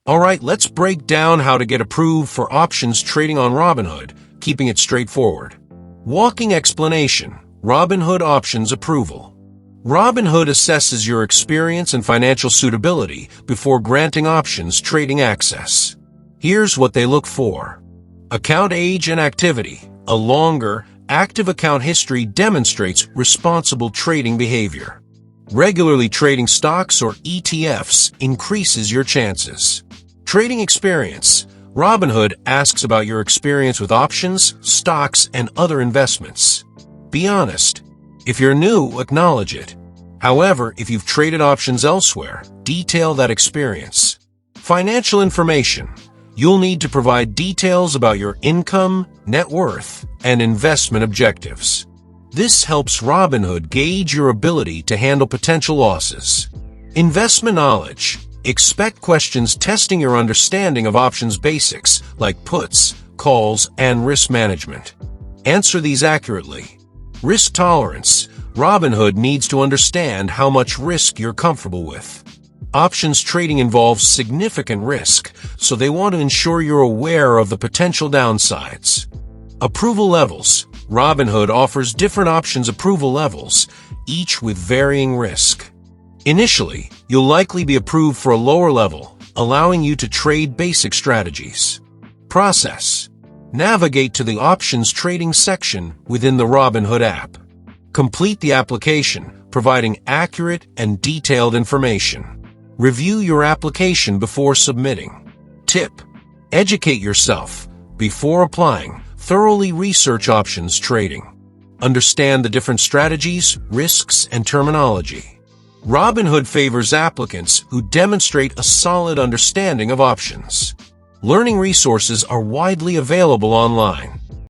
Alright, let's break down how to get approved for options trading on Robinhood, keeping it straightforward. Walking explanation: Robinhood options approval. Robinhood assesses your experience and financial suitability before granting options trading access. Here's what they look for. Account age and activity. A longer, active account history demonstrates responsible trading behavior. Regularly trading stocks or ETFs increases your chances. Trading experience. Robinhood asks about your experience with options, stocks, and other investments. Be honest. If you're new, acknowledge it. However, if you've traded options elsewhere, detail that experience. Financial information. You'll need to provide details about your income, net worth, and investment objectives. This helps Robinhood gauge your ability to handle potential losses. Investment knowledge. Expect questions testing your understanding of options basics, like puts, calls, and risk management. Answer these accurately. Risk tolerance. Robinhood needs to understand how much risk you're comfortable with. Options trading involves significant risk, so they want to ensure you're aware of the potential downsides. Approval levels. Robinhood offers different options approval levels, each with varying risk. Initially, you'll likely be approved for a lower level, allowing you to trade basic strategies. Process. Navigate to the options trading section within the Robinhood app. Complete the application, providing accurate and detailed information. Review your application before submitting. Tip: educate yourself. Before applying, thoroughly research options trading. Understand the different strategies, risks, and terminology. Robinhood favors applicants who demonstrate a solid understanding of options. Learning resources are widely available online.